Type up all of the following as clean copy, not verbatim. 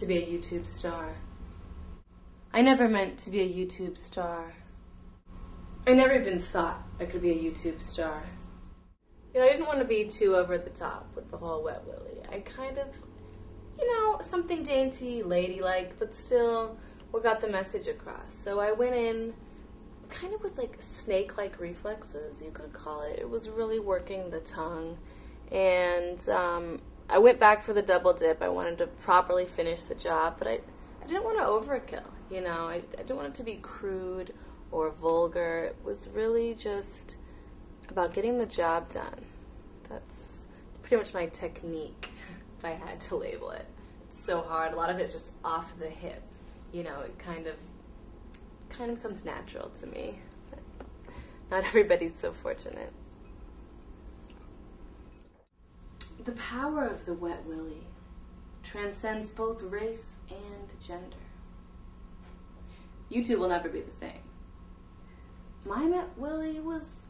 to be a YouTube star. I never meant to be a YouTube star. I never even thought I could be a YouTube star. You know, I didn't want to be too over the top with the whole wet willy. I kind of, you know, something dainty, ladylike, but still what got the message across. So I went in kind of with like snake-like reflexes, you could call it. It was really working the tongue. And I went back for the double dip. I wanted to properly finish the job, but I didn't want to overkill, you know. I didn't want it to be crude or vulgar. It was really just about getting the job done. That's pretty much my technique, if I had to label it. It's so hard. A lot of it's just off the hip. You know, it kind of comes natural to me. But not everybody's so fortunate. The power of the wet willy transcends both race and gender. YouTube will never be the same. My wet willy was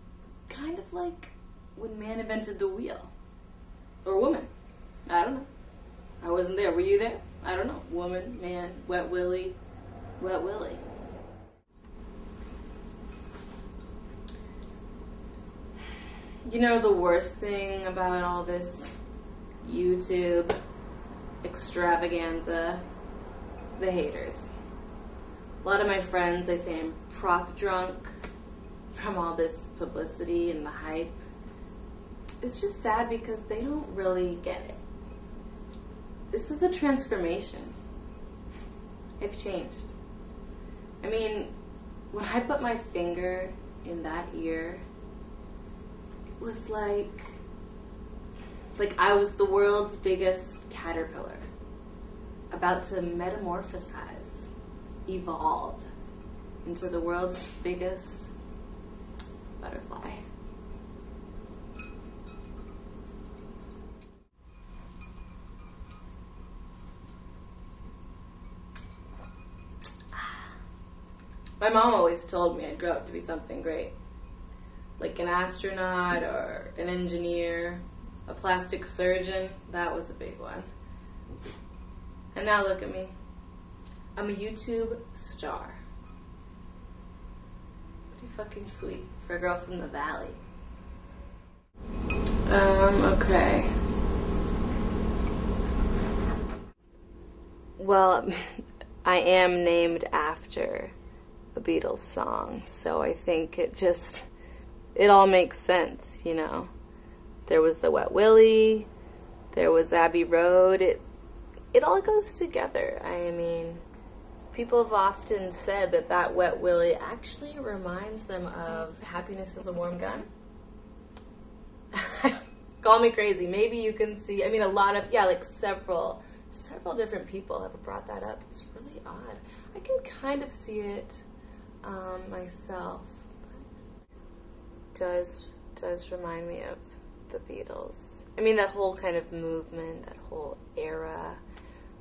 kind of like when man invented the wheel. Or woman. I don't know. I wasn't there. Were you there? I don't know. Woman, man, wet willy, wet willy. You know the worst thing about all this YouTube extravaganza? The haters. A lot of my friends, they say I'm prop drunk from all this publicity and the hype. It's just sad because they don't really get it. This is a transformation. I've changed. I mean, when I put my finger in that ear, it was like I was the world's biggest caterpillar, about to metamorphosize, evolve into the world's biggest butterfly. My mom always told me I'd grow up to be something great. Like an astronaut or an engineer, a plastic surgeon. That was a big one. And now look at me. I'm a YouTube star. Pretty fucking sweet for a girl from the valley. Okay. Well, I am named after a Beatles song, so I think it all makes sense, you know. There was the Wet Willy, there was Abbey Road, it all goes together. I mean, people have often said that Wet Willy actually reminds them of Happiness is a Warm Gun. Call me crazy, maybe you can see, I mean a lot of, like several different people have brought that up. It's really odd. I can kind of see it myself. Does remind me of the Beatles. I mean, that whole kind of movement, that whole era.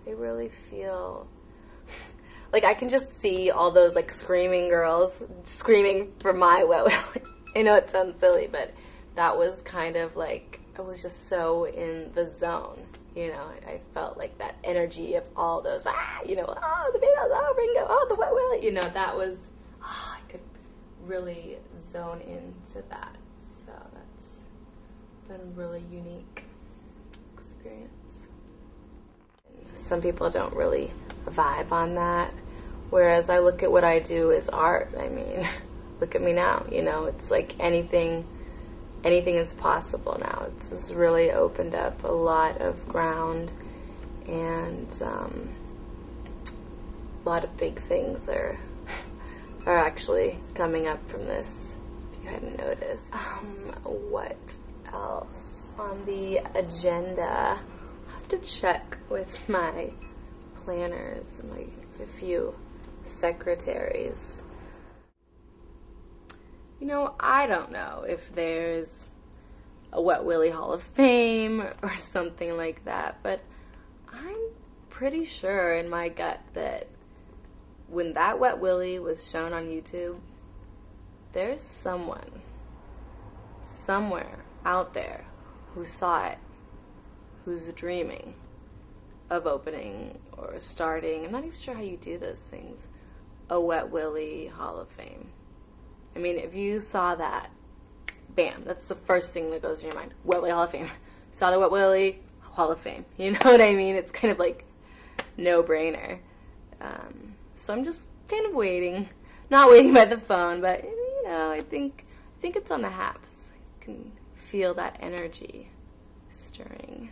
I really feel like I can just see all those like screaming girls screaming for my Wet Willy. I know it sounds silly, but that was kind of like, I was just so in the zone. You know, I felt like that energy of all those, you know, oh, the Beatles, oh, Ringo, oh, the Wet Willy. You know, that was, I could really zone into that. So that's been a really unique experience. Some people don't really vibe on that, whereas I look at what I do as art. I mean, look at me now, you know, it's like anything is possible now. It's just really opened up a lot of ground, and a lot of big things are actually coming up from this, if you hadn't noticed. What else on the agenda? I'll have to check with my planners and a few secretaries. You know, I don't know if there's a Wet Willy Hall of Fame or something like that, but I'm pretty sure in my gut that when that Wet Willy was shown on YouTube, there's someone, somewhere out there who saw it, who's dreaming of opening or starting, I'm not even sure how you do those things, a Wet Willie Hall of Fame. I mean, if you saw that, bam, that's the first thing that goes in your mind. Wet Willie Hall of Fame. Saw the Wet Willie Hall of Fame. You know what I mean? It's kind of like no-brainer. So I'm just kind of waiting. Not waiting by the phone, but, you know, I think it's on the haps. I can feel that energy stirring.